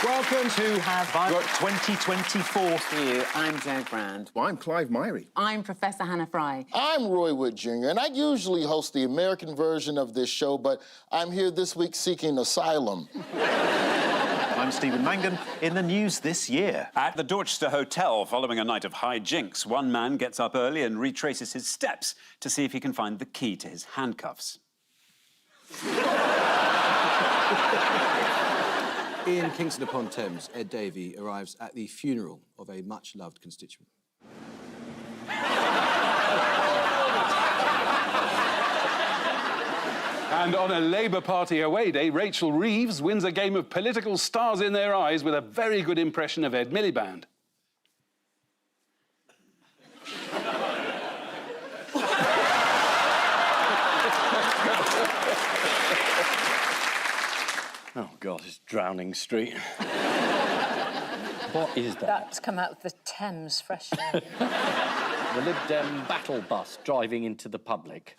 Welcome to Have I Got 2024 For you, I'm Jo Brand. Well, I'm Clive Myrie. I'm Professor Hannah Fry. I'm Roy Wood Jr., and I usually host the American version of this show, but I'm here this week seeking asylum. I'm Stephen Mangan. In the news this year. At the Dorchester Hotel, following a night of high jinks, one man gets up early and retraces his steps to see if he can find the key to his handcuffs. In Kingston-upon-Thames, Ed Davey arrives at the funeral of a much-loved constituent. And on a Labour Party away day, Rachel Reeves wins a game of political stars in their eyes with a very good impression of Ed Miliband. Oh, God, it's Drowning Street. What is that? That's come out of the Thames fresh air. The Lib Dem battle bus driving into the public.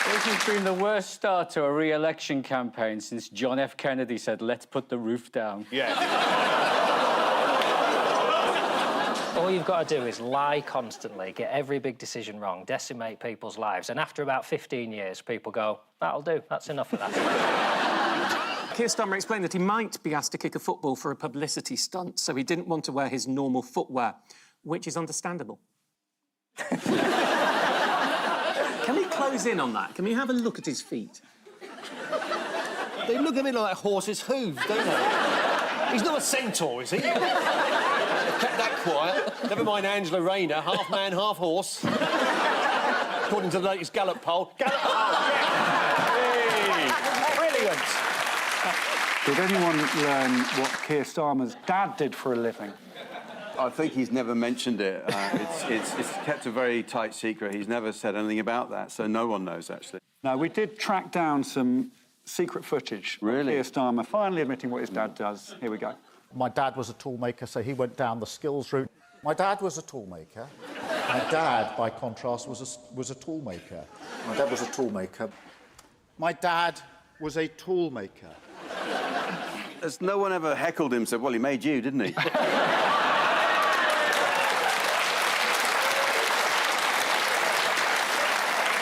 This has been the worst start to a re-election campaign since John F. Kennedy said, "Let's put the roof down." All you've got to do is lie constantly, get every big decision wrong, decimate people's lives, and after about 15 years, people go, "That'll do, that's enough of that." Keir Starmer explained that he might be asked to kick a football for a publicity stunt, so he didn't want to wear his normal footwear, which is understandable. Can we close in on that? Can we have a look at his feet? They look a bit like horses' hooves, don't they? He's not a centaur, is he? Kept that quiet. Never mind Angela Rayner, half man, half horse. According to the latest Gallup poll. Gallup poll! Hey. Brilliant! Did anyone learn what Keir Starmer's dad did for a living? I think he's never mentioned it. It's kept a very tight secret. He's never said anything about that, so no one knows, actually. No, we did track down some secret footage. Really? Of Keir Starmer finally admitting what his dad does. Here we go. My dad was a toolmaker, so he went down the skills route. My dad was a toolmaker. My dad, by contrast, was a toolmaker. My dad was a toolmaker. My dad was a toolmaker. Has no one ever heckled him, said, well, he made you, didn't he?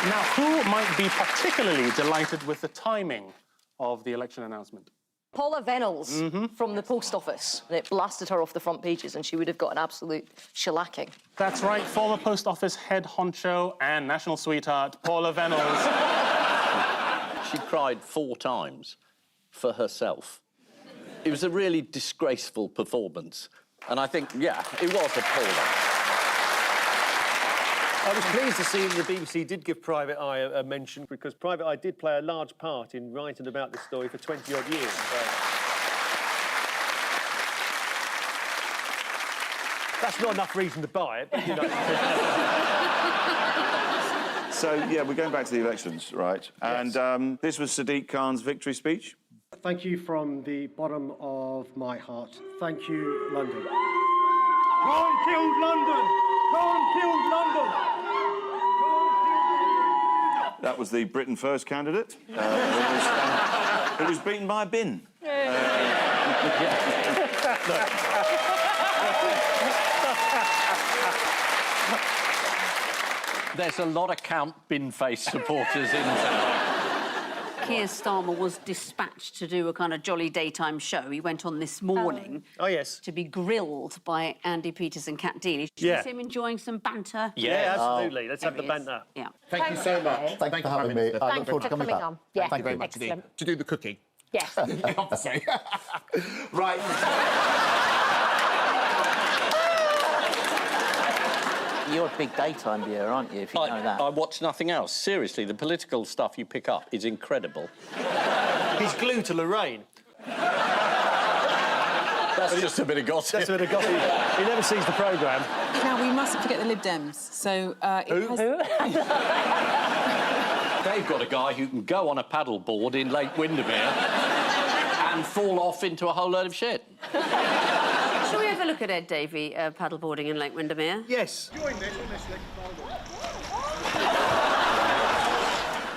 Now, who might be particularly delighted with the timing of the election announcement? Paula Venables from the post office. And it blasted her off the front pages and she would have got an absolute shellacking. That's right, former post office head honcho and national sweetheart, Paula Venables. She cried 4 times for herself. It was a really disgraceful performance. And I think, yeah, it was appalling. I was pleased to see the BBC did give Private Eye a mention, because Private Eye did play a large part in writing about this story for 20-odd years. That's not enough reason to buy it, but, you know. So, yeah, we're going back to the elections, right? Yes. And this was Sadiq Khan's victory speech. Thank you from the bottom of my heart. Thank you, London. Go and kill London! Go and kill London! That was the Britain First candidate. It was beaten by a bin. There's a lot of Count Bin-Face supporters in town. Keir Starmer was dispatched to do a kind of jolly daytime show. He went on this morning to be grilled by Andy Peters and Kat Deely. Should we see him enjoying some banter? Yeah, absolutely. Let's have the banter. Yeah. Thank you so much. Thank you for having me. I look forward to coming back. Yeah. Thank you very much. Excellent. To do the cooking. Yes. Obviously. Right. You're a big daytime viewer, aren't you, if you know that? I watch nothing else. Seriously, the political stuff you pick up is incredible. He's glued to Lorraine. That's just a bit of gossip. That's a bit of gossip. He never sees the programme. Now, we mustn't forget the Lib Dems. So, They've got a guy who can go on a paddleboard in Lake Windermere and fall off into a whole load of shit. Shall we have a look at Ed Davey paddleboarding in Lake Windermere? Yes. Join this on this Lake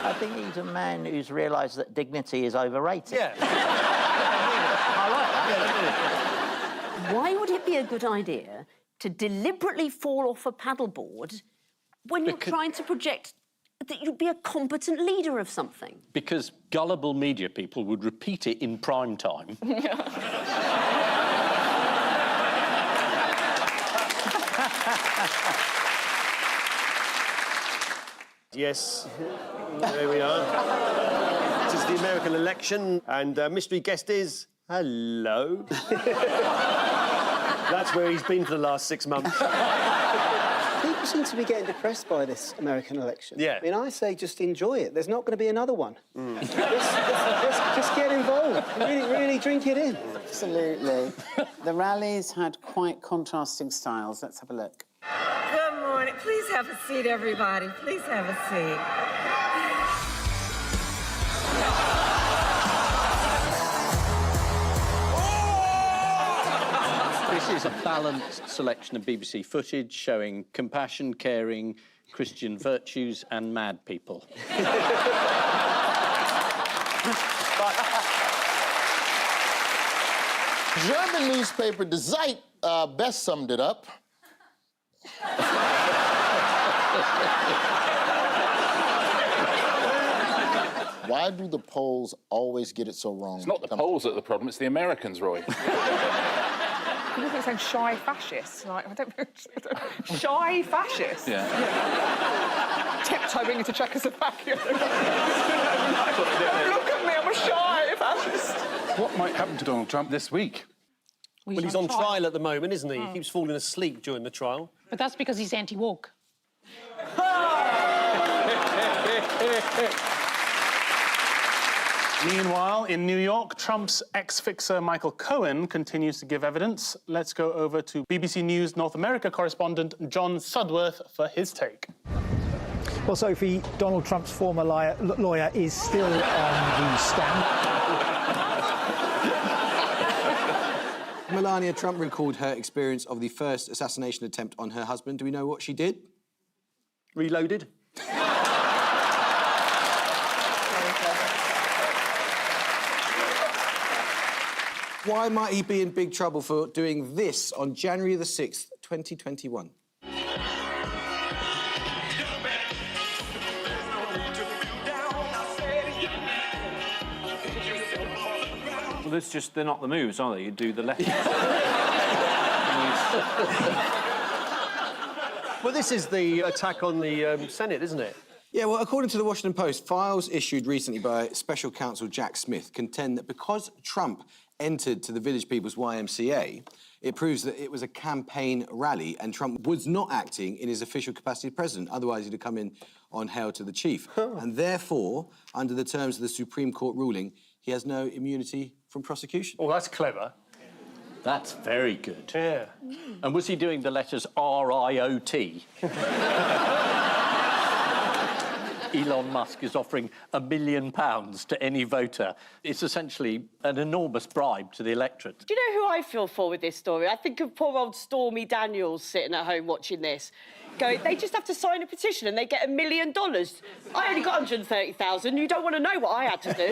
I think he's a man who's realised that dignity is overrated. Yeah. I like that. Why would it be a good idea to deliberately fall off a paddleboard when you're trying to project that you'd be a competent leader of something? Because gullible media people would repeat it in prime time. Yes, there we are. This is the American election, and mystery guest is... Hello. That's where he's been for the last 6 months. People seem to be getting depressed by this American election. Yeah. I mean, I say just enjoy it. There's not going to be another one. Let's just get involved. Really drink it in. Absolutely. The rallies had quite contrasting styles. Let's have a look. Good morning. Please have a seat, everybody. Please have a seat. This is a balanced selection of BBC footage showing compassion, caring, Christian virtues and mad people. German newspaper Die Zeit best summed it up. Why do the Poles always get it so wrong? It's not the Poles that are the problem, it's the Americans, Roy. People think saying shy fascists. Like, I don't know. Shy fascists? Yeah. Tiptoeing into Czechoslovakia. Don't look at me, I'm a shy fascist. What might happen to Donald Trump this week? Well, he's on trial at the moment, isn't he? He keeps falling asleep during the trial. But that's because he's anti-woke. Meanwhile, in New York, Trump's ex-fixer Michael Cohen continues to give evidence. Let's go over to BBC News North America correspondent John Sudworth for his take. Well, Sophie, Donald Trump's former lawyer is still on the stand. Melania Trump recalled her experience of the first assassination attempt on her husband. Do we know what she did? Reloaded. Why might he be in big trouble for doing this on January the 6th, 2021? Well, it's just, they're not the moves, are they? You do the left. Well, this is the attack on the Senate, isn't it? Yeah, well, according to the Washington Post, files issued recently by special counsel Jack Smith contend that because Trump entered to the Village People's YMCA, it proves that it was a campaign rally and Trump was not acting in his official capacity as president. Otherwise, he'd have come in on Hail to the Chief. And therefore, under the terms of the Supreme Court ruling, he has no immunity from prosecution. Oh, that's clever. That's very good. Yeah. And was he doing the letters R-I-O-T? Elon Musk is offering £1 million to any voter. It's essentially an enormous bribe to the electorate. Do you know who I feel for with this story? I think of poor old Stormy Daniels sitting at home watching this. Going, they just have to sign a petition and they get $1 million. I only got 130,000. You don't want to know what I had to do.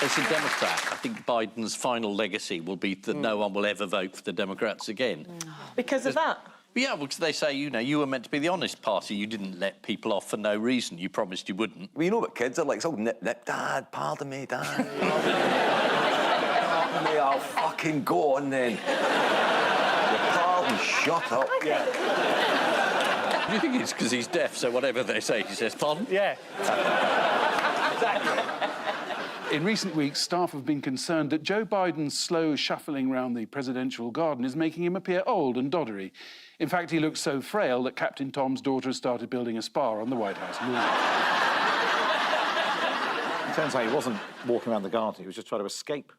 As a Democrat, I think Biden's final legacy will be that no one will ever vote for the Democrats again. Because of that? Yeah, well, because they say, you know, you were meant to be the honest party. You didn't let people off for no reason. You promised you wouldn't. Well, you know what kids are like? It's all nip, nip. Dad, pardon me, Dad. Pardon me, I'll fucking go on then. Your pardon, shut up. Yeah. Do you think it's because he's deaf, so whatever they say, he says, pardon? Yeah. In recent weeks, staff have been concerned that Joe Biden's slow shuffling around the presidential garden is making him appear old and doddery. In fact, he looks so frail that Captain Tom's daughter has started building a spa on the White House lawn. It turns out he wasn't walking around the garden, he was just trying to escape.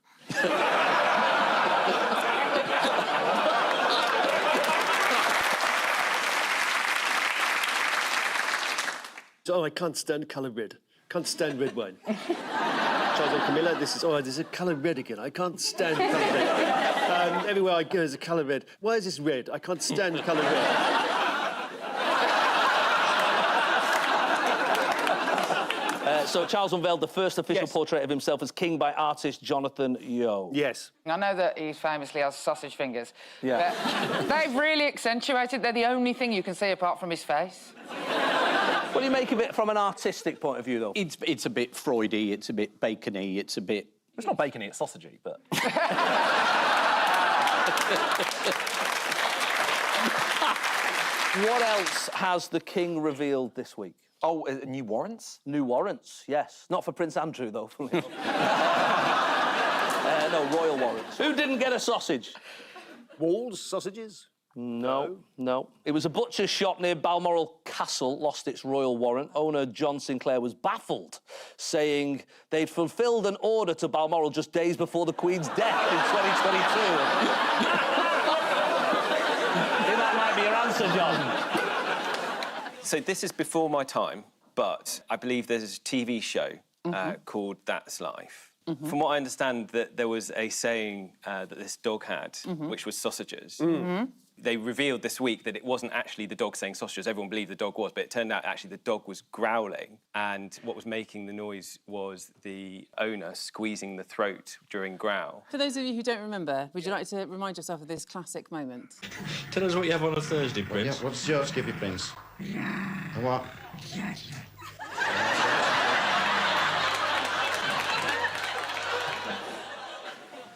Oh, I can't stand colour red. Can't stand red wine. Charles and Camilla, there's a colour red again. I can't stand colour red. Everywhere I go, there's a colour red. Why is this red? I can't stand colour red. So Charles unveiled the first official portrait of himself as king by artist Jonathan Yeo. Yes. I know that he famously has sausage fingers. Yeah. But they've really accentuated. They're the only thing you can see apart from his face. What do you make of it from an artistic point of view, though? It's a bit Freudy, it's a bit bacony, it's a bit... It's not bacony, it's sausagey, but... What else has the king revealed this week? Oh, new warrants? New warrants, yes. Not for Prince Andrew, though. No, royal warrants. Who didn't get a sausage? Walls, sausages? No. It was a butcher's shop near Balmoral Castle lost its royal warrant. Owner John Sinclair was baffled, saying they'd fulfilled an order to Balmoral just days before the Queen's death in 2022. That might be your answer, John. So this is before my time, but I believe there's a TV show called That's Life. From what I understand, that there was a saying that this dog had, which was sausages. They revealed this week that it wasn't actually the dog saying sausages. Everyone believed the dog was, but it turned out actually the dog was growling, and what was making the noise was the owner squeezing the throat during growl. For those of you who don't remember, would you like to remind yourself of this classic moment? Tell us what you have on a Thursday, Prince. Yeah, what's yours, Skippy Prince? What?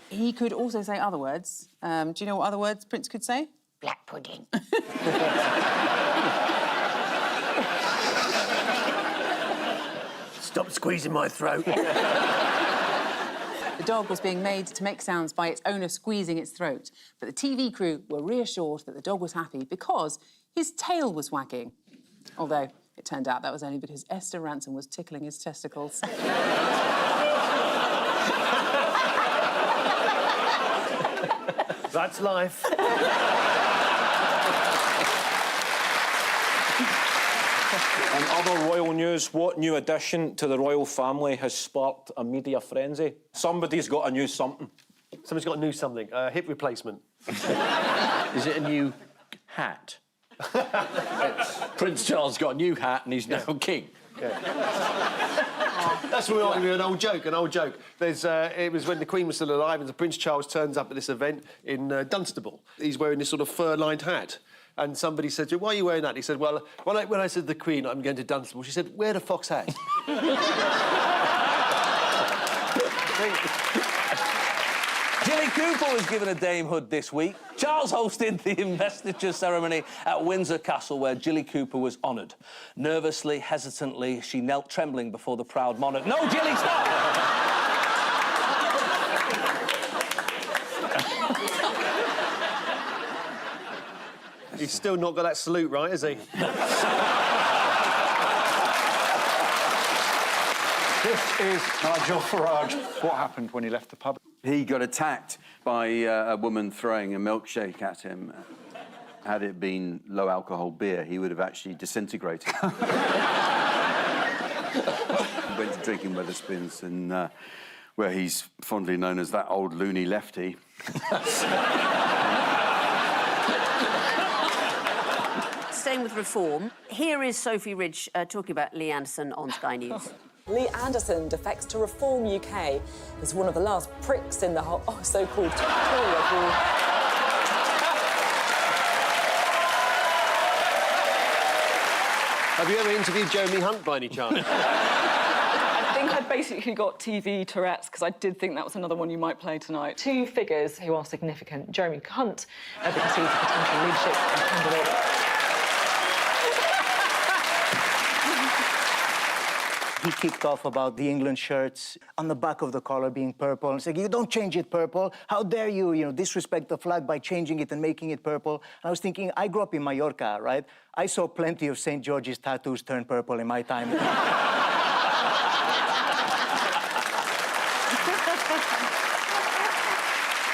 He could also say other words. Do you know what other words Prince could say? Black pudding. Stop squeezing my throat. The dog was being made to make sounds by its owner squeezing its throat. But the TV crew were reassured that the dog was happy because his tail was wagging. Although it turned out that was only because Esther Ransom was tickling his testicles. That's life. And other royal news, what new addition to the royal family has sparked a media frenzy? Somebody's got a new something. Somebody's got a new something, a hip replacement. Is it a new hat? Prince Charles got a new hat and he's now king. That's an old joke. It was when the Queen was still alive and Prince Charles turns up at this event in Dunstable. He's wearing this sort of fur-lined hat. And somebody said to him, why are you wearing that? He said, well, when I said to the Queen, I'm going to Dunstable, she said, wear the fox hat. Jilly Cooper was given a damehood this week. Charles hosted the investiture ceremony at Windsor Castle, where Jilly Cooper was honoured. Nervously, hesitantly, she knelt trembling before the proud monarch. No, Jilly, stop! He's still not got that salute right, has he? This is Nigel Farage. What happened when he left the pub? He got attacked by a woman throwing a milkshake at him. Had it been low-alcohol beer, he would have actually disintegrated. Went to Drinking Wetherspoons, and where he's fondly known as that old loony lefty. Staying with reform, here is Sophie Ridge talking about Lee Anderson on Sky News. Lee Anderson defects to Reform UK as one of the last pricks in the whole so-called Tory war. Have you ever interviewed Jeremy Hunt by any chance? I think I basically got TV Tourette's because I did think that was another one you might play tonight. Two figures who are significant. Jeremy Hunt, because he's a potential leadership candidate. He kicked off about the England shirts on the back of the collar being purple. And said, you don't change it purple. How dare you, disrespect the flag by changing it and making it purple. And I was thinking, I grew up in Mallorca, right? I saw plenty of St. George's tattoos turn purple in my time.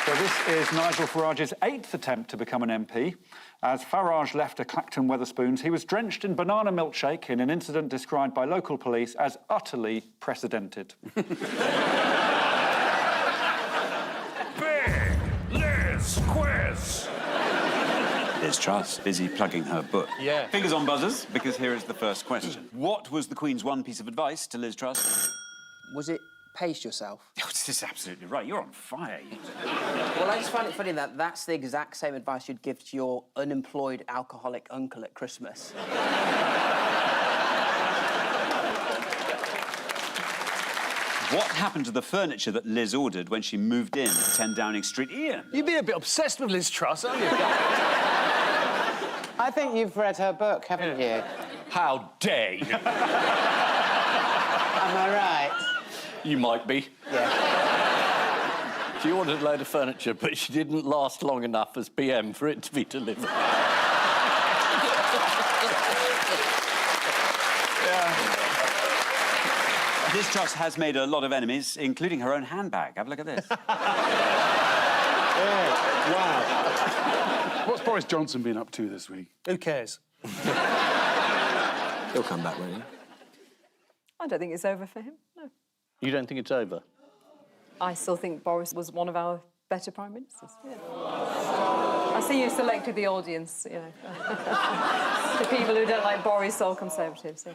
So this is Nigel Farage's 8th attempt to become an MP. As Farage left a Clacton Wetherspoons, he was drenched in banana milkshake in an incident described by local police as utterly precedented. Big Les Quiz. Liz Truss, busy plugging her book. Yeah. Fingers on buzzers, because here is the first question. What was the Queen's one piece of advice to Liz Truss? Was it pace yourself? Oh, this is absolutely right. You're on fire. Well, I just find it funny that that's the exact same advice you'd give to your unemployed alcoholic uncle at Christmas. What happened to the furniture that Liz ordered when she moved in at 10 Downing Street? Ian? You've been a bit obsessed with Liz Truss, haven't you? I think you've read her book, haven't you? How dare you? Am I right? You might be. Yeah. She ordered a load of furniture, but she didn't last long enough as PM for it to be delivered. Liz Truss has made a lot of enemies, including her own handbag. Have a look at this. Wow. What's Boris Johnson been up to this week? Who cares? He'll come back, won't he? I don't think it's over for him, no. You don't think it's over? I still think Boris was one of our better prime ministers. Yeah. I see you selected the audience, you know. The people who don't like Boris or Conservatives. Yeah.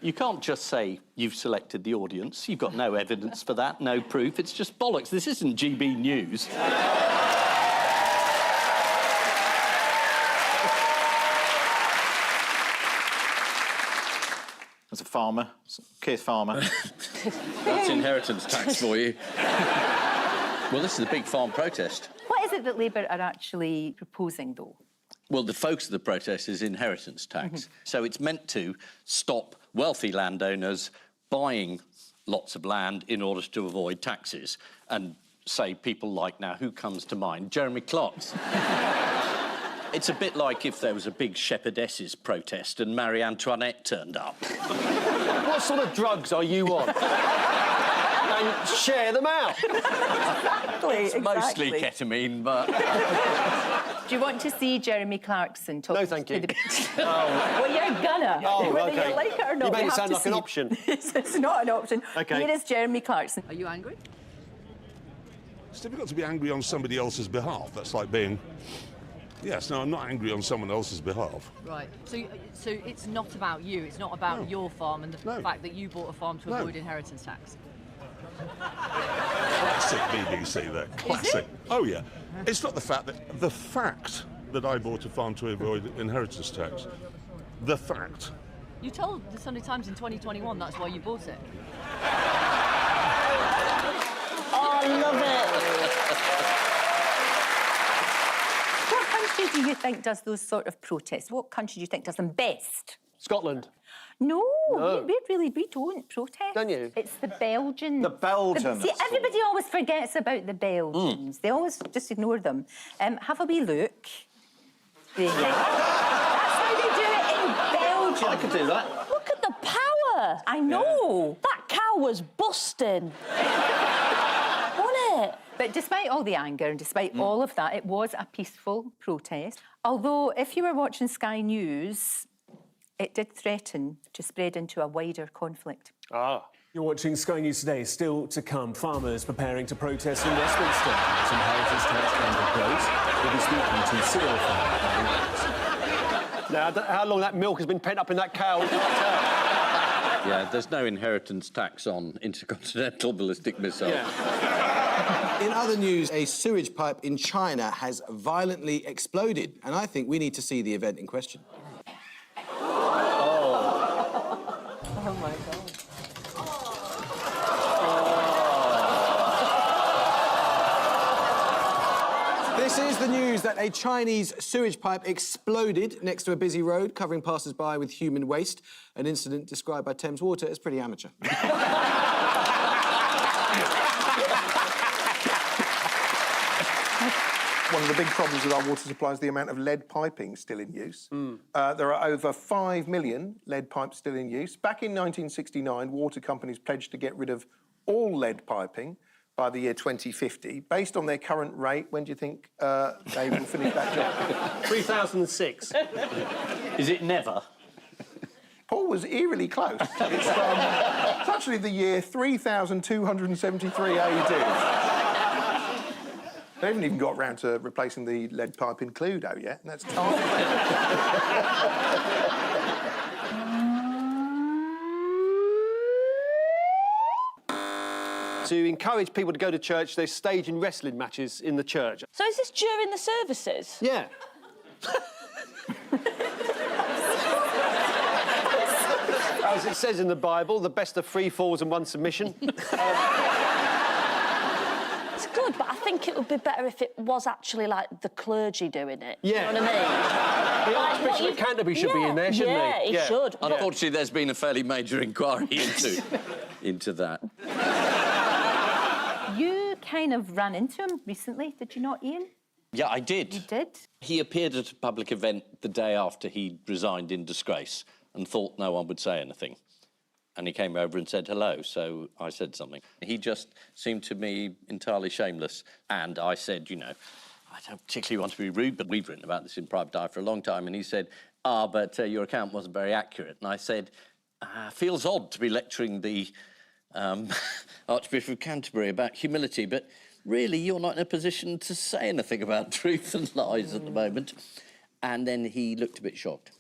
You can't just say you've selected the audience. You've got no evidence for that, no proof. It's just bollocks. This isn't GB News. As a farmer, Keir Farmer. That's inheritance tax for you. Well, this is a big farm protest. What is it that Labour are actually proposing, though? Well, the focus of the protest is inheritance tax. So it's meant to stop wealthy landowners buying lots of land in order to avoid taxes. And say people like now, who comes to mind? Jeremy Clarkson. It's a bit like if there was a big shepherdesses protest and Marie Antoinette turned up. What sort of drugs are you on? And share them out. It's mostly ketamine, but... Do you want to see Jeremy Clarkson talk? No, thank you. Well, you're gonna. Oh, Whether OK. you like it or not, You made we it have sound to like an see. option. It's not an option. OK. Here is Jeremy Clarkson. Are you angry? It's difficult to be angry on somebody else's behalf. That's like being... Yes, no, I'm not angry on someone else's behalf. Right. So it's not about you. It's not about your farm and the fact that you bought a farm to avoid inheritance tax. Classic BBC there. Classic. Oh, yeah. It's not the fact that I bought a farm to avoid inheritance tax. The fact. You told the Sunday Times in 2021 that's why you bought it. Oh, I love it. What country do you think does those sort of protests? What country do you think does them best? Scotland. No, No. we don't protest. Don't you? It's the Belgians. The Belgians. See, everybody always forgets about the Belgians. They always just ignore them. Have a wee look. There you go. That's how they do it in Belgium. I could do that. Look at the power. I know. That cow was busting. Wasn't it? But despite all the anger and despite all of that, it was a peaceful protest. Although, if you were watching Sky News, it did threaten to spread into a wider conflict. Ah. You're watching Sky News Today. Still to come, farmers preparing to protest in Westminster as inheritance tax ban goes. We'll be speaking to cereal farmers. Now, how long that milk has been pent up in that cow? Yeah, there's no inheritance tax on intercontinental ballistic missiles. In other news, a sewage pipe in China has violently exploded, and I think we need to see the event in question. Oh, my God. This is the news that a Chinese sewage pipe exploded next to a busy road, covering passers-by with human waste, an incident described by Thames Water as pretty amateur. One of the big problems with our water supply is the amount of lead piping still in use. There are over 5 million lead pipes still in use. Back in 1969, water companies pledged to get rid of all lead piping by the year 2050. Based on their current rate, when do you think they will finish that job? 3006. Is it never? Paul was eerily close. It's actually the year 3273 AD. They haven't even got round to replacing the lead pipe in Cluedo yet, and that's To encourage people to go to church, they're staging wrestling matches in the church. So is this during the services? Yeah. As it says in the Bible, the best of 3 falls and 1 submission. It's good, but I think it would be better if it was actually, like, the clergy doing it. Yeah. You know what I mean? The Archbishop of Canterbury should be in there, shouldn't he? Yeah, he should. Unfortunately, there's been a fairly major inquiry into that. You kind of ran into him recently, did you not, Ian? Yeah, I did. You did? He appeared at a public event the day after he resigned in disgrace and thought no one would say anything. And he came over and said hello, so I said something. He just seemed to me entirely shameless. And I said, you know, I don't particularly want to be rude, but we've written about this in Private Eye for a long time. And he said, but your account wasn't very accurate. And I said, feels odd to be lecturing the Archbishop of Canterbury about humility, but really you're not in a position to say anything about truth and lies at the moment. And then he looked a bit shocked.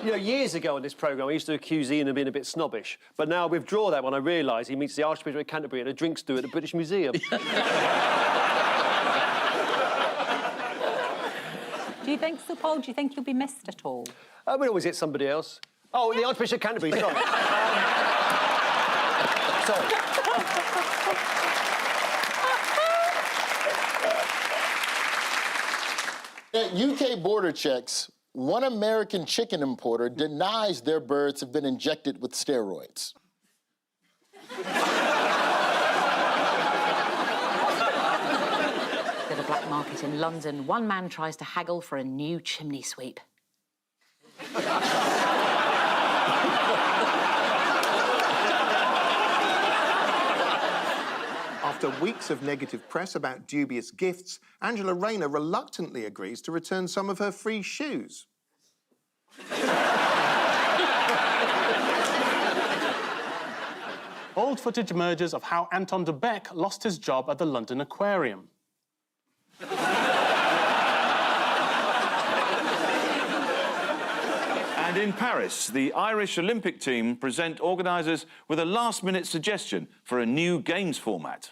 You know, years ago on this programme, I used to accuse Ian of being a bit snobbish. But now I withdraw that when I realise he meets the Archbishop of Canterbury at a drinks do at the British Museum. Do you think so, Paul? Do you think you'll be missed at all? We'll always hit somebody else. Oh, the Archbishop of Canterbury, sorry. At UK border checks, one American chicken importer denies their birds have been injected with steroids. At a black market in London, one man tries to haggle for a new chimney sweep. After weeks of negative press about dubious gifts, Angela Rayner reluctantly agrees to return some of her free shoes. Old footage emerges of how Anton de Beck lost his job at the London Aquarium. And in Paris, the Irish Olympic team present organisers with a last-minute suggestion for a new games format.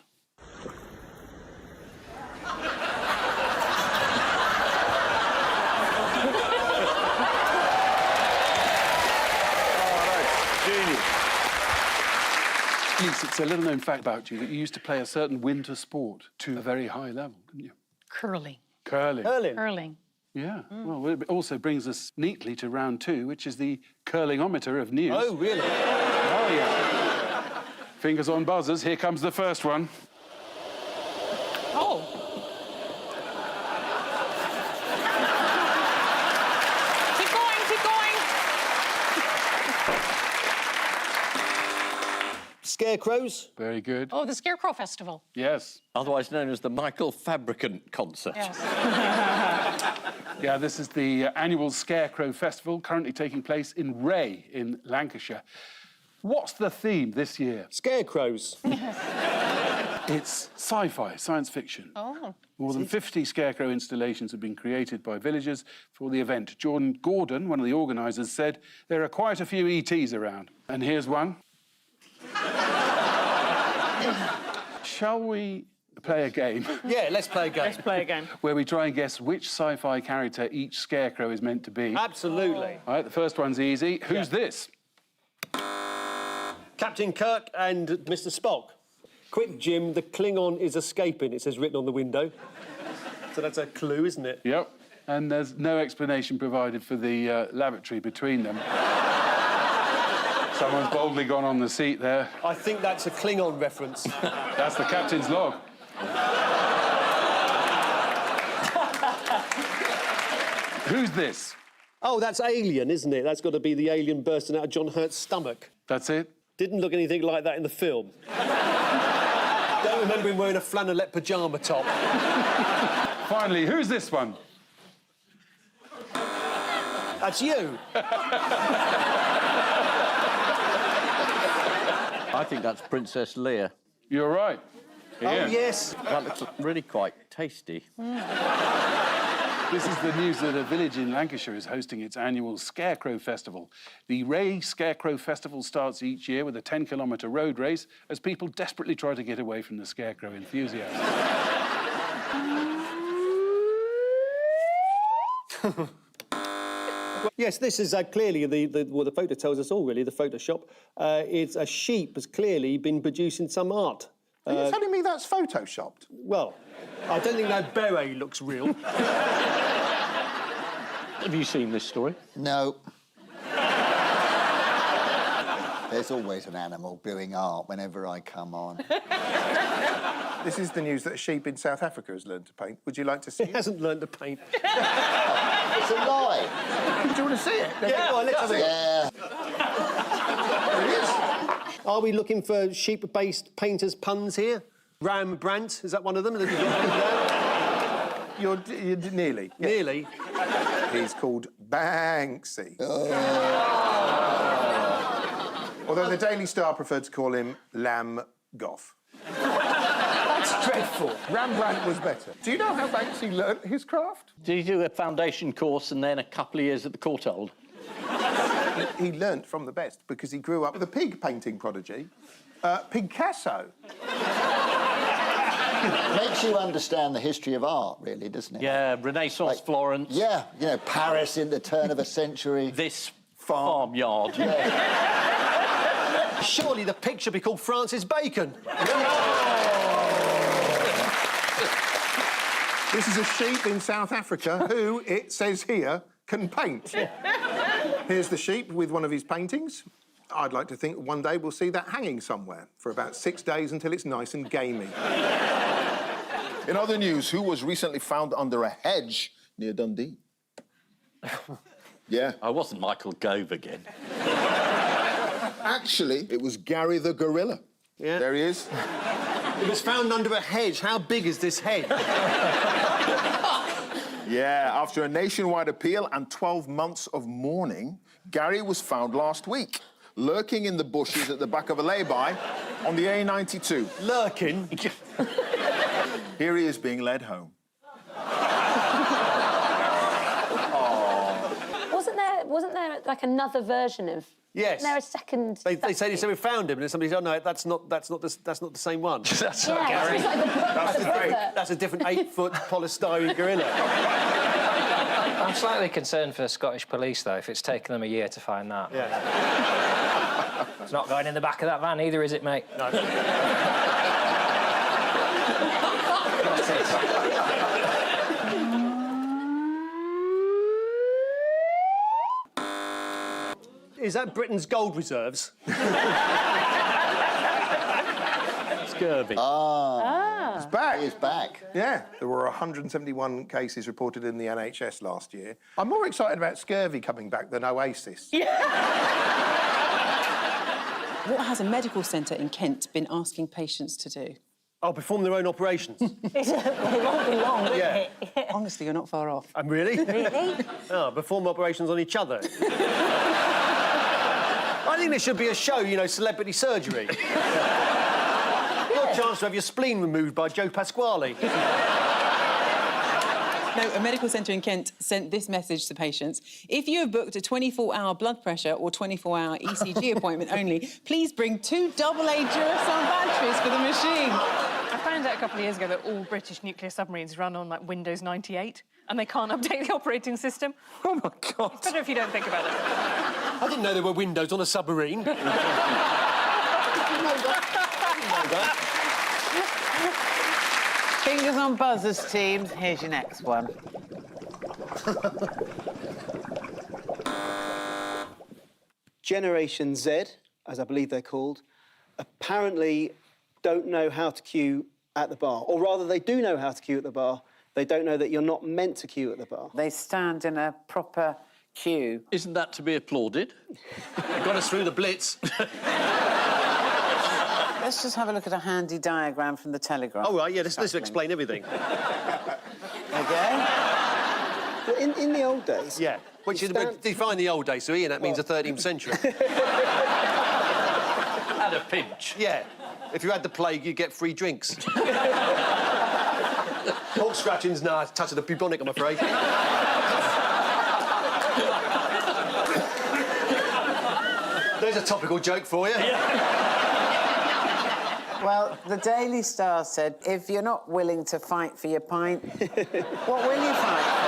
Yes, it's a little-known fact about you that you used to play a certain winter sport to a very high level, didn't you? Curling. Curling. Curling. Yeah. Well, it also brings us neatly to round 2, which is the curlingometer of news. Oh, really? Oh, yeah. Fingers on buzzers. Here comes the first one. Oh. Keep going, keep going. Scarecrows. Very good. Oh, the Scarecrow Festival. Yes. Otherwise known as the Michael Fabricant Concert. Yes. Yeah, this is the annual Scarecrow Festival, currently taking place in Ray in Lancashire. What's the theme this year? Scarecrows. It's sci-fi, science fiction. Oh. More than 50 scarecrow installations have been created by villagers for the event. Jordan Gordon, one of the organisers, said there are quite a few ETs around. And here's one. Shall we play a game? Yeah, let's play a game. Let's play a game. Where we try and guess which sci-fi character each scarecrow is meant to be. Absolutely. All right, the first one's easy. Who's this? Captain Kirk and Mr. Spock. Quick, Jim, the Klingon is escaping, it says written on the window. So that's a clue, isn't it? Yep. And there's no explanation provided for the lavatory between them. Someone's boldly gone on the seat there. I think that's a Klingon reference. That's the captain's log. Who's this? Oh, that's Alien, isn't it? That's got to be the alien bursting out of John Hurt's stomach. That's it? Didn't look anything like that in the film. Don't remember him wearing a flannelette pyjama top. Finally, who's this one? That's you. I think that's Princess Leia. You're right. Yeah. Oh, yes. That looks really quite tasty. This is the news that a village in Lancashire is hosting its annual Scarecrow Festival. The Ray Scarecrow Festival starts each year with a 10-kilometre road race as people desperately try to get away from the scarecrow enthusiasts. Yes, this is clearly the photo tells us all, really, the Photoshop. It's a sheep has clearly been producing some art. Are you telling me that's photoshopped? Well, I don't think that beret looks real. Have you seen this story? No. There's always an animal doing art whenever I come on. This is the news that a sheep in South Africa has learned to paint. Would you like to see it? He hasn't learned to paint. It's a lie. Do you want to see it? Yeah, go on, let's see it. Yeah. There it is. Are we looking for sheep-based painters' puns here? Rembrandt, is that one of them? Have you got one down? You're nearly. Yeah. Nearly. He's called Banksy. Although the Daily Star preferred to call him Lamb Goff. That's dreadful. Rembrandt was better. Do you know how Banksy learnt his craft? Did he do a foundation course and then a couple of years at the Courtauld? He learnt from the best because he grew up with a pig painting prodigy, Picasso. Makes you understand the history of art, really, doesn't it? Yeah, Renaissance Florence. Yeah, you know, Paris in the turn of a century. This farmyard. Yeah. Surely the pig should be called Francis Bacon. This is a sheep in South Africa who, it says here, can paint. Here's the sheep with one of his paintings. I'd like to think one day we'll see that hanging somewhere for about 6 days until it's nice and gamey. In other news, who was recently found under a hedge near Dundee? Yeah. I wasn't Michael Gove again. Actually, it was Gary the gorilla. Yeah. There he is. It was found under a hedge. How big is this hedge? Yeah, after a nationwide appeal and 12 months of mourning, Gary was found last week, lurking in the bushes at the back of a lay-by on the A92. Lurking? Here he is being led home. Wasn't there like another version of? Yes. Wasn't there a second? They said we found him, and then somebody said, "Oh no, that's not the same one." That's not Gary. That's a different 8-foot polystyrene gorilla. I'm slightly concerned for the Scottish police, though, if it's taken them a year to find that. Yeah. It's not going in the back of that van either, is it, mate? No. Is that Britain's gold reserves? Scurvy. It's back. It's back. Yeah, there were 171 cases reported in the NHS last year. I'm more excited about scurvy coming back than Oasis. What has a medical centre in Kent been asking patients to do? Oh, perform their own operations. It won't be long, will it? Honestly, you're not far off. Really? Really? Oh, perform operations on each other. I think there should be a show, you know, celebrity surgery. Your chance to have your spleen removed by Joe Pasquale. No, a medical centre in Kent sent this message to patients. If you have booked a 24-hour blood pressure or 24-hour ECG appointment only, please bring 2 AA Duracell batteries for the machine. I found out a couple of years ago that all British nuclear submarines run on, like, Windows 98, and they can't update the operating system. Oh, my God. It's better if you don't think about it. I didn't know there were windows on a submarine. Fingers on buzzers, teams. Here's your next one. Generation Z, as I believe they're called, apparently don't know how to queue at the bar. Or rather, they do know how to queue at the bar. They don't know that you're not meant to queue at the bar. They stand in a proper queue. Isn't that to be applauded? Got us through the Blitz. Let's just have a look at a handy diagram from the Telegraph. Oh, right, yeah, this will explain everything. OK? Well, in the old days... Yeah, which is define the old days, so Ian, that means the 13th century. At a pinch. Yeah. If you had the plague, you'd get free drinks. Pork scratchings, nah, it's a touch of the bubonic, I'm afraid. There's a topical joke for you. Well, the Daily Star said, if you're not willing to fight for your pint, what will you fight for?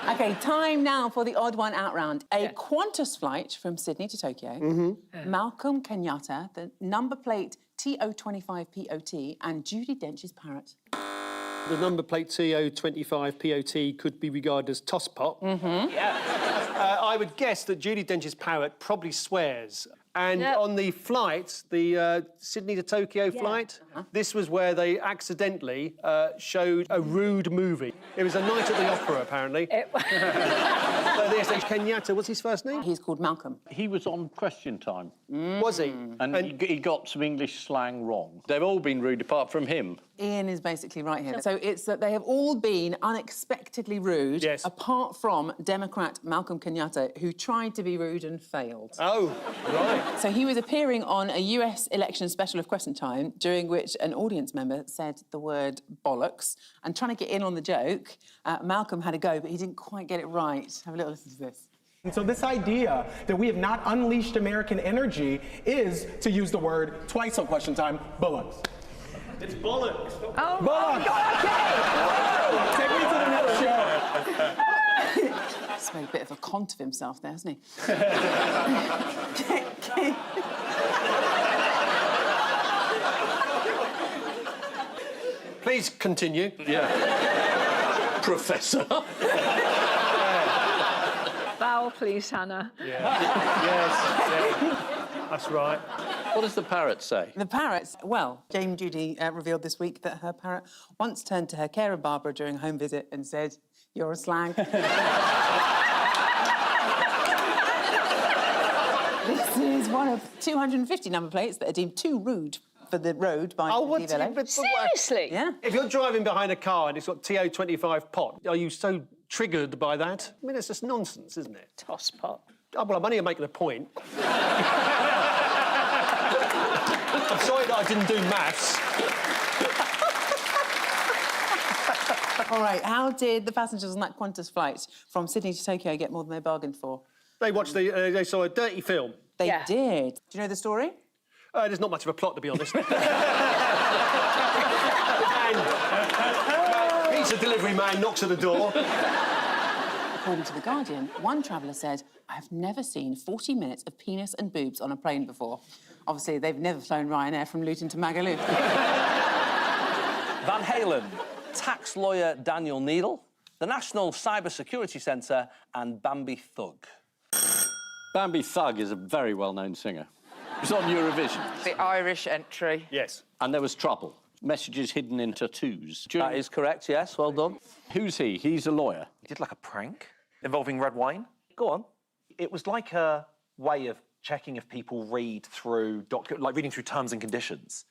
OK, time now for the odd one out round. A Qantas flight from Sydney to Tokyo, Malcolm Kenyatta, the number plate TO25POT, and Judi Dench's parrot. The number plate TO25POT could be regarded as tosspot. I would guess that Judi Dench's parrot probably swears. And on the flight, the Sydney to Tokyo flight, this was where they accidentally showed a rude movie. It was a night at the opera, apparently. So there's Kenyatta. What's his first name? He's called Malcolm. He was on Question Time. Was he? And he got some English slang wrong. They've all been rude apart from him. Ian is basically right here. So it's that they have all been unexpectedly rude, apart from Democrat Malcolm Kenyatta, who tried to be rude and failed. Oh, right. So he was appearing on a US election special of Question Time, during which an audience member said the word bollocks, and trying to get in on the joke, Malcolm had a go, but he didn't quite get it right. Have a little listen to this. And so this idea that we have not unleashed American energy is, to use the word twice on Question Time, bullocks. It's bollocks. Oh, bullocks. Okay. Take me to the next show. He's made a bit of a cont of himself there, hasn't he? Please continue. Professor. Bow, please, Hannah. That's right. What does the parrot say? The parrot, well, Dame Judy revealed this week that her parrot once turned to her carer Barbara during a home visit and said, "You're a slag." This is one of 250 number plates that are deemed too rude for the road by the DVLA. Seriously? Yeah. If you're driving behind a car and it's got TO25 pot, are you so triggered by that? I mean, it's just nonsense, isn't it? Tosspot. Oh, well, I'm only making a point. I'm sorry that I didn't do maths. All right, how did the passengers on that Qantas flight from Sydney to Tokyo get more than they bargained for? They watched they saw a dirty film. They did. Do you know the story? There's not much of a plot, to be honest. And pizza delivery man knocks at the door. According to The Guardian, one traveller said, "I've never seen 40 minutes of penis and boobs on a plane before." Obviously, they've never flown Ryanair from Luton to Magaluf. Van Halen, tax lawyer Daniel Needle, the National Cyber Security Centre, and Bambi Thug. Bambi Thug is a very well-known singer. He was on Eurovision. The Irish entry. Yes. And there was trouble. Messages hidden in tattoos. That is correct, yes, well done. Who's he? He's a lawyer. He did like a prank involving red wine. Go on. It was like a way of checking if people read through like reading through terms and conditions.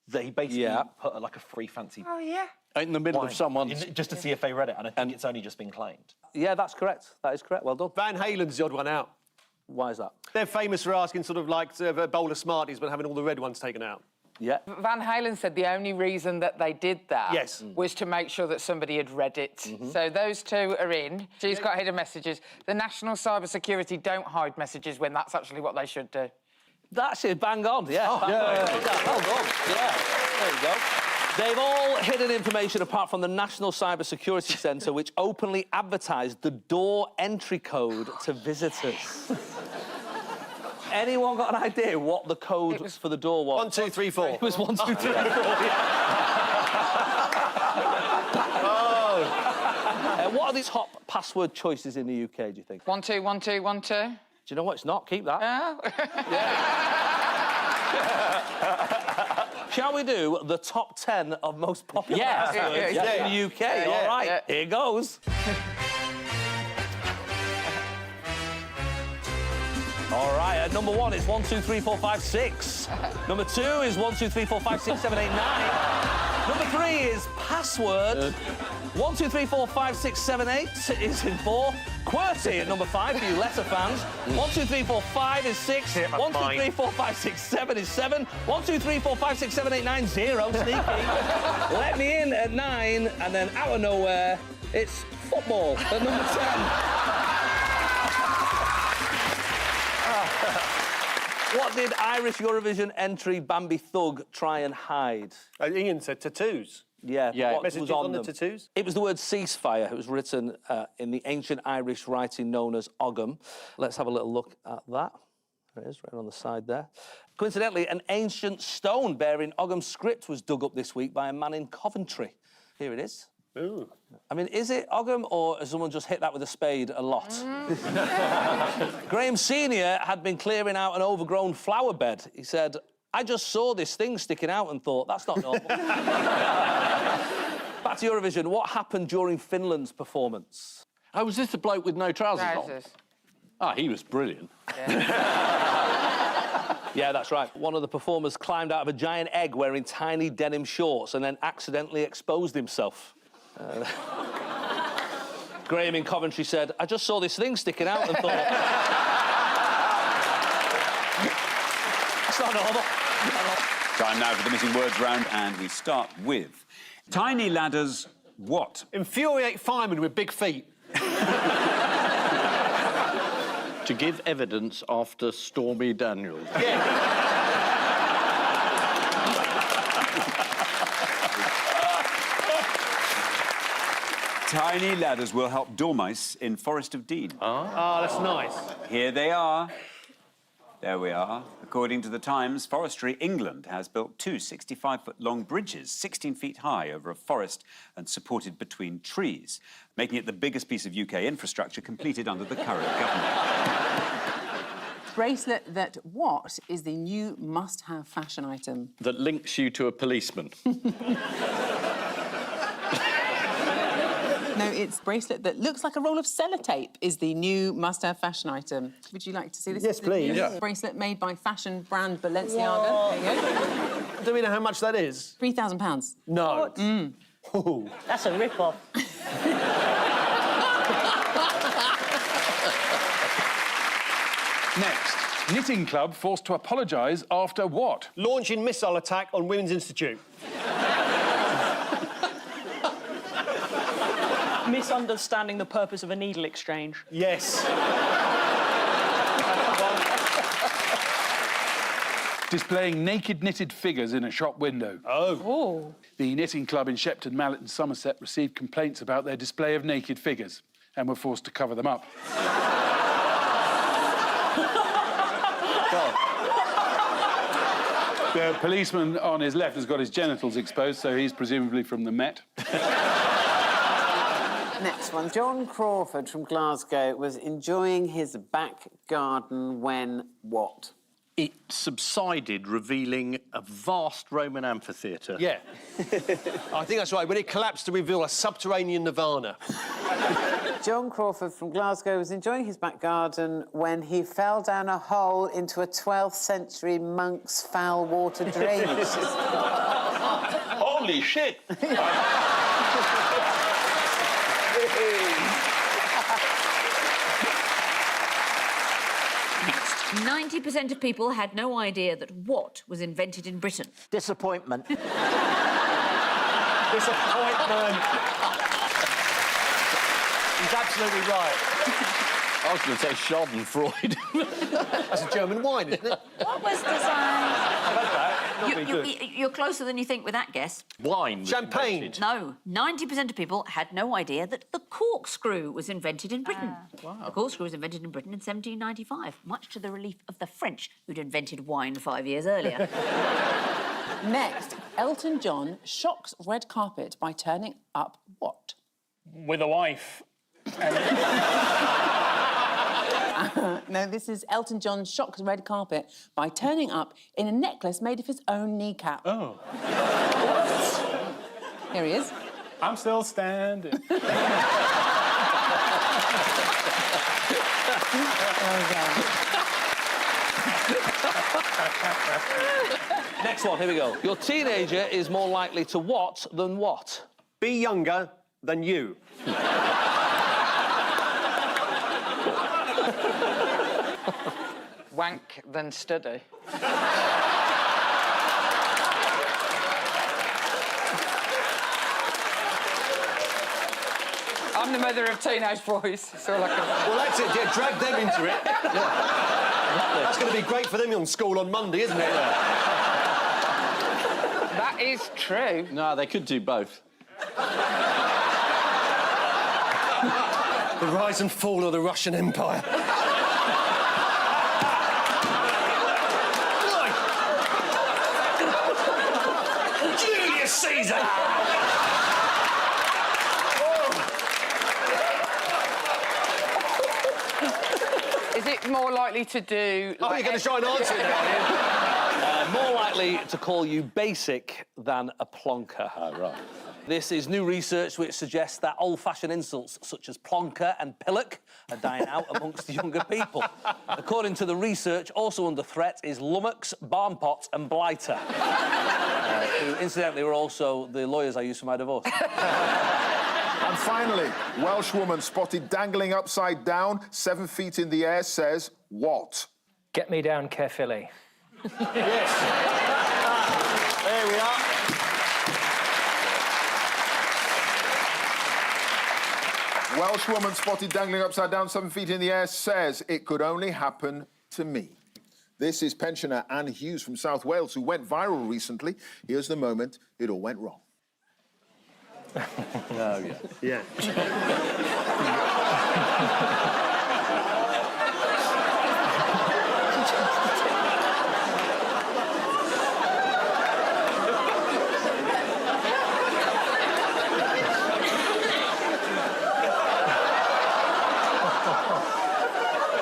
That he basically put like a free fancy. Oh yeah. In the middle of someone's... just to see if they read it, and I think it's only just been claimed. Yeah, that's correct. That is correct. Well done. Van Halen's the odd one out. Why is that? They're famous for asking sort of like a bowl of Smarties but having all the red ones taken out. Yeah. Van Halen said the only reason that they did that was to make sure that somebody had read it. So those two are in. She's got hidden messages. The National Cyber Security don't hide messages when that's actually what they should do. That's it, bang on, yeah. Oh, Well done, yeah. There you go. They've all hidden information apart from the National Cyber Security Centre, which openly advertised the door entry code to visitors. Anyone got an idea what the code for the door was? 1, 2, 3, 4. It was 1, 2, 3, 4. What are the top password choices in the UK, do you think? 1, 2, 1, 2, 1, 2. Do you know what? It's not. Keep that. Shall we do the top 10 of most popular passwords in the UK? All right, here goes. All right, at number 1, it's 1, 2, 3, 4, 5, 6. Number 2 is 1, 2, 3, 4, 5, 6, 7, 8, 9. Number 3 is password. 1, 2, 3, 4, 5, 6, 7, 8 is in 4. QWERTY at number 5 for you letter fans. 1, 2, 3, 4, 5 is 6. 1, 2, 3, 4, 5, 6, 7 is 7. 1, 2, 3, 4, 5, 6, 7, 8, 9, 0. Sneaky. Let me in at 9, and then out of nowhere, it's football at number 10. What did Irish Eurovision entry Bambi Thug try and hide? Ian said tattoos. Yeah. What Messages was on the them? tattoos? It was the word ceasefire. It was written in the ancient Irish writing known as Ogham. Let's have a little look at that. There it is, right on the side there. Coincidentally, an ancient stone bearing Ogham's script was dug up this week by a man in Coventry. Here it is. Ooh. I mean, is it Ogham, or has someone just hit that with a spade a lot? Graham Senior had been clearing out an overgrown flower bed. He said, I just saw this thing sticking out and thought, that's not normal. Back to Eurovision. What happened during Finland's performance? Oh, was this the bloke with no trousers on? Trousers. Ah, he was brilliant. Yeah, that's right. One of the performers climbed out of a giant egg wearing tiny denim shorts and then accidentally exposed himself. Graham in Coventry said, I just saw this thing sticking out and thought... It's not normal. Time now for the missing words round, and we start with tiny ladders. What? Infuriate firemen with big feet. To give evidence after Stormy Daniels. Tiny ladders will help dormice in Forest of Dean. Ah, that's nice. Here they are. There we are. According to the Times, Forestry England has built 2 65-foot-long bridges, 16 feet high, over a forest and supported between trees, making it the biggest piece of UK infrastructure completed under the current government. Bracelet that what is the new must-have fashion item? That links you to a policeman. No, it's bracelet that looks like a roll of sellotape is the new must-have fashion item. Would you like to see this? Yes, please. Yeah. Bracelet made by fashion brand Balenciaga. There you go. Do we know how much that is? £3,000. No. Mm. That's a rip-off. Next, knitting club forced to apologise after what? Launching missile attack on Women's Institute. Misunderstanding the purpose of a needle exchange. Yes. Displaying naked knitted figures in a shop window. Oh. The knitting club in Shepton Mallet and Somerset received complaints about their display of naked figures and were forced to cover them up. The policeman on his left has got his genitals exposed, so he's presumably from the Met. Next one. John Crawford from Glasgow was enjoying his back garden when what? It subsided, revealing a vast Roman amphitheatre. Yeah. I think that's right. When it collapsed to reveal a subterranean nirvana. John Crawford from Glasgow was enjoying his back garden when he fell down a hole into a 12th century monk's foul water drainage system. Holy shit! 90% of people had no idea that what was invented in Britain. Disappointment. Disappointment. He's absolutely right. I was going to say Schadenfreude. That's a German wine, isn't it? What was designed? Not very good. You're closer than you think with that guess. Wine. Champagne. No, 90% of people had no idea that the corkscrew was invented in Britain. Wow. The corkscrew was invented in Britain in 1795, much to the relief of the French, who'd invented wine 5 years earlier. Next, Elton John shocks red carpet by turning up what? With a wife. No, this is Elton John shocks red carpet by turning up in a necklace made of his own kneecap. Oh. What? Here he is. I'm still standing. Next one, here we go. Your teenager is more likely to what than what? Be younger than you. wank than study. I'm the mother of teenage boys, so like. Well, that's it. Yeah, drag them into it. Yeah. That's going to be great for them on school on Monday, isn't it? That is true. No, they could do both. The rise and fall of the Russian Empire. Julius Caesar! Is it more likely to do... Oh, you're going to try and answer it now, are you? More likely to call you basic than a plonker. Oh, right. This is new research which suggests that old-fashioned insults such as plonker and pillock are dying out amongst younger people. According to the research, also under threat is lummox, barnpot and blighter, who, incidentally, were also the lawyers I used for my divorce. And finally, Welsh woman spotted dangling upside down, 7 feet in the air, says what? Get me down carefully. Yes. There we are. Welsh woman spotted dangling upside down, 7 feet in the air, says it could only happen to me. This is pensioner Anne Hughes from South Wales, who went viral recently. Here's the moment it all went wrong. Oh, yeah.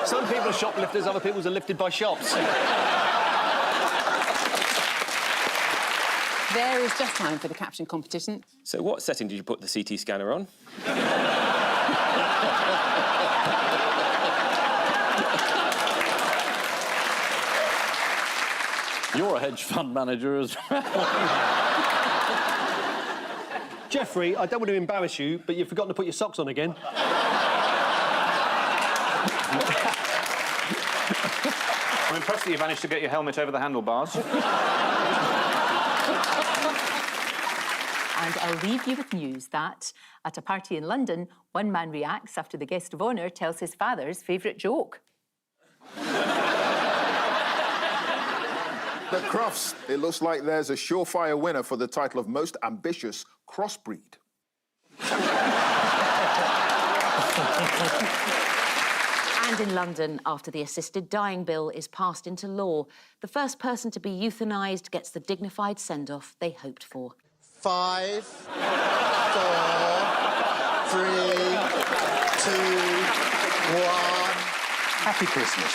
Some people are shoplifters, other people are lifted by shops. There is just time for the caption competition. So what setting did you put the CT scanner on? You're a hedge fund manager as well. Jeffrey, I don't want to embarrass you, but you've forgotten to put your socks on again. I'm impressed that you managed to get your helmet over the handlebars. And I'll leave you with news that, at a party in London, one man reacts after the guest of honour tells his father's favourite joke. The Crufts. It looks like there's a surefire winner for the title of most ambitious crossbreed. And in London, after the assisted dying bill is passed into law, the first person to be euthanised gets the dignified send-off they hoped for. 5, 4, 3, 2, 1. Happy Christmas.